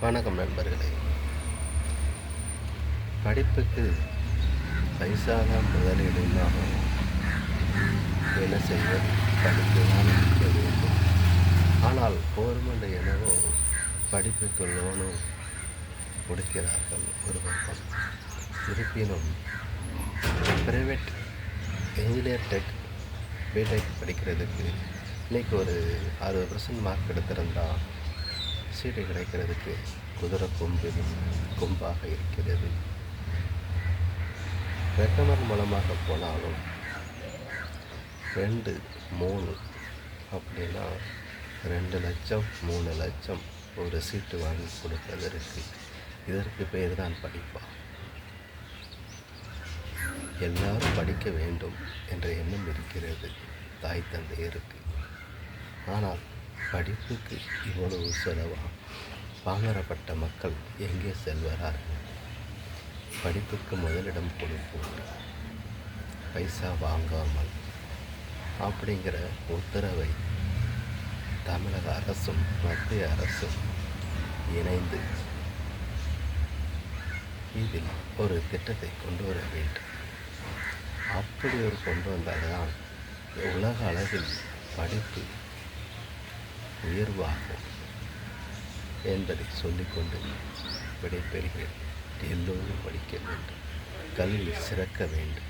வணக்கம் நண்பர்களே. படிப்புக்கு பைசா தான் முதலீடுன்னா என்ன செய்வது? படித்து தான் இருக்க வேண்டும். ஆனால் கவர்மெண்ட் என்னவோ படிப்புக்கு லோனும் கொடுக்கிறார்கள் ஒரு பக்கம். இருப்பினும் ப்ரைவேட் இன்ஜினியர் டெக் பிடெக் படிக்கிறதுக்கு இன்றைக்கி ஒரு 60% மார்க் எடுத்திருந்தால் சீட்டு கிடைக்கிறதுக்கு குதிரை கொம்பாக இருக்கிறது. ரெக்கமெண்ட் மூலமாக போனாலும் 2, 3 அப்படின்னா 2 லட்சம் 3 லட்சம் ஒரு சீட்டு வாங்கி கொடுப்பதற்கு. இதற்கு பேர் தான் படிப்பா? எல்லாரும் படிக்க வேண்டும் என்ற எண்ணம் இருக்கிறது தாய் தந்தையருக்கு. ஆனால் படிப்புக்கு இவ்வளவு செலவா? பாமரப்பட்ட மக்கள் எங்கே செல்வார்கள்? படிப்புக்கு முதலிடம் கொடுப்போம், பைசா வாங்காமல் அப்படிங்கிற உத்தரவை தமிழக அரசும் மத்திய அரசும் இணைந்து இதில் ஒரு திட்டத்தை கொண்டு வர வேண்டும். அப்படி ஒரு கொண்டு வந்தால்தான் உலக அளவில் படிப்பு உயர்வாகும் என்பதை சொல்லிக்கொண்டு விடைபெறுகிறேன். எல்லோரும் படிக்க வேண்டும், கல்வி சிறக்க வேண்டும்.